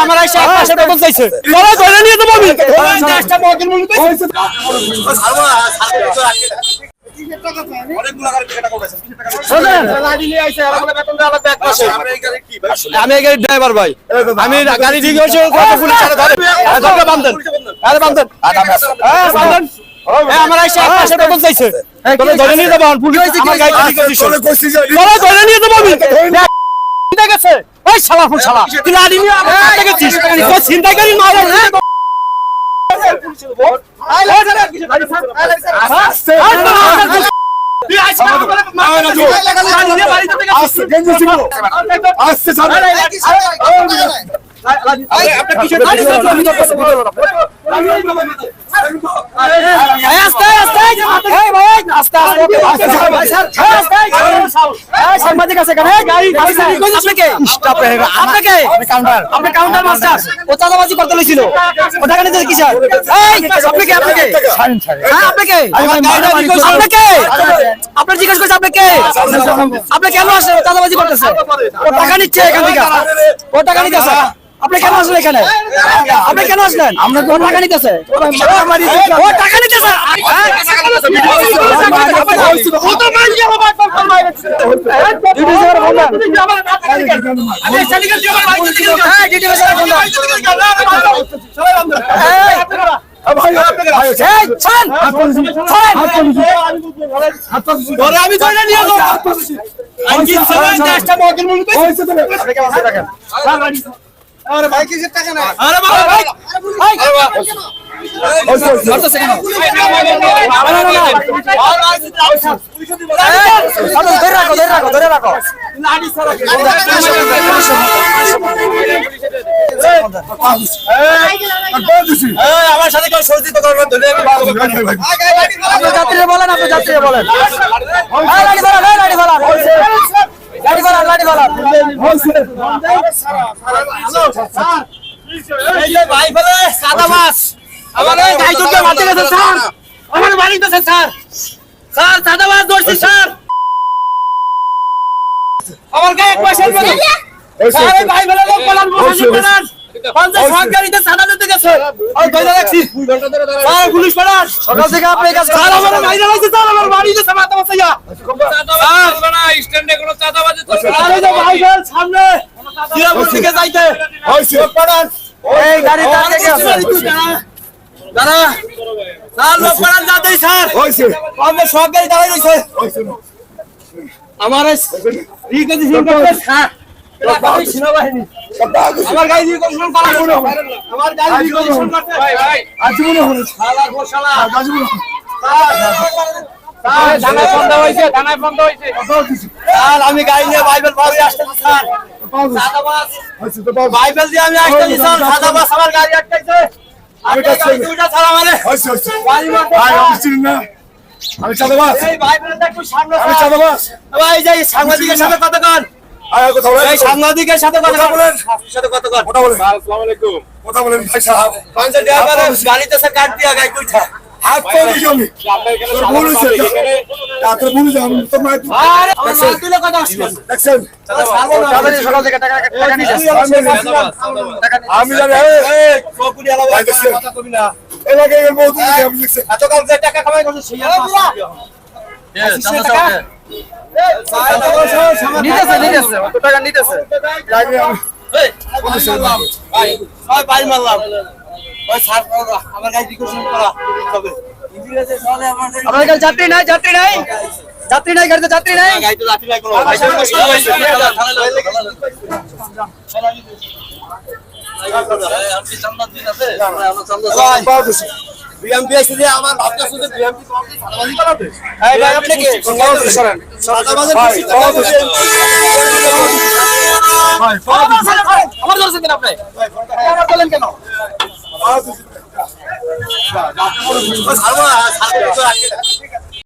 আমার আইসা পাশে বদল চাইছে চলো ধরে নিয়ে যাবো আমি দেশটা বদল বলতে আমি এই গাড়ির ড্রাইভার ভাই আমি গাড়ি ঠিক হয়েছে পুলিশ বান্ধেন আরে বান্ধেন আমার আইসা পাশে বদল চাইছে ধরে নিয়ে যাবো আমার গাড়ি ঠিক হয়েছে চলো ধরে নিয়ে যাবো আমি ঠিক আছে ওই শালা ফুল শালা তুই গাড়ি নিয়ে আমার কাছে গেছিস তো চিন্তা করি মার সাংবাদিক আছে কাউন্টার মাস্টার ও চাঁদাবাজি করতে লইছিল ও টাকা নিতে কি স্যার আপনার জিজ্ঞেস করছে আপনি কেন আসলেন চাঁদাবাজি করতেছে ও টাকা নিচ্ছে এখান থেকে ও টাকা নিতেছে আপনি কেন আসলেন এখানে আপনি কেন আসলেন আমরা কোন টাকা নিতেছে ও টাকা নিতেছে আমি ধরে নিয়ে আরে ভাই কিসের টাকা না আরে ভাই মারতেছে কেন ধরে রাখো লাঠি ছাড়া আমার সাথে কেউ সহযোগিতা করবেন ধরে যাত্রীরা বলেন আপনি যাত্রীরা বলেন লাঠি ভাড়া ভাই বলে সাদা মাছ আমার গাই দুটো মারতে গেছে স্যার আমার বাড়িতে স্যার স্যার সাদা মাছ ধরছি স্যার আমার গায়ে এক পয়সা নেই স্যার ভাই বলে লোক পালান বসে পালান 50 সরকারিতে সাদা দিতে গেছে আর কয়টা রাখছি 2 ঘন্টা ধরে স্যার পুলিশ পালান সকাল থেকে আপনি কাজ স্যার আমার মাইরা হইছে স্যার আমার বাড়িতে সামাতে বসাইয়া স্যার না স্ট্যান্ডে কোনো চাঁদাবাজি তো আরে যে ভাই বল সামনে জিরাপুর থেকে যাইতে হইছে পালান এই গাড়ি দাঁড়িয়ে গেছে দাঁড়া স্যার লোক পালান যাতেই স্যার হইছে আমরা সব গাড়ি দাঁড়িয়ে রইছে হইছে আমার ঠিক আছে স্যার সেনাবাহিনী আমার গাড়ি দিয়ে কনফার্ম করা হলো আমার গাড়ি দিয়ে কনফার্ম করতে ভাই ভাই আজি মনে হলো শালা গো শালা আজি মনে হলো থানায় ফোন দেওয়া হইছে স্যার আমি গাড়ি নিয়ে বাইবেল ভাবে আসতেছি স্যার সাদা বাস হইছে তো বাইবেল দিয়ে আমি আসতেছি স্যার সাদা বাস আমার গাড়ি আটকাইছে আমি কাছে দুইটা ছাড়া মানে হইছে ভাই আমি চিনি না আমি সাদা বাস এই বাইবেলটা একটু সামনে আমি সাদা বাস ভাই যাই সাংবাদিকের সাথে কথা কন এই সাংবাদিকের সাথে কথা বলেন সাথে কথা বলেন আসসালামু আলাইকুম কথা বলেন ভাই সাহেব পাঁচ ড্রাইভার গাড়িতে স্যার কাট দিয়া গাড়ি কইতা হাত করে জমি ভুল হইছে তাতে ভুল যাম তোমার আরে আমার তুলে কথা আসছে দেখছেন সকাল থেকে টাকা নিছে আমি জানি এই কোকুনি আলা কথা কবি না এর আগে বহুত আমি দেখছি এত কাল যে টাকা কামাই করছে সেই নিতেছে কত টাকা নিতেছে ভাই মারলাম ওই স্যার আমার গাড়ি রিকোয়েস্ট করা হবে আমার গাড়ি যাত্রী নাই গাড়িতে যাত্রী নাই গাড়িতে যাত্রী নাই কোনো ভাই আপনি চান্দা দিন আছে আমরা চান্দা বিএমপি এসে আমার ভাবটা শুনে বিএমপি সাদাবাজি করাবে এই ভাই আপনি কি করেন সাদাবাজি ভাই আমার দরকার কেন আপনি ভাই বলেন কেন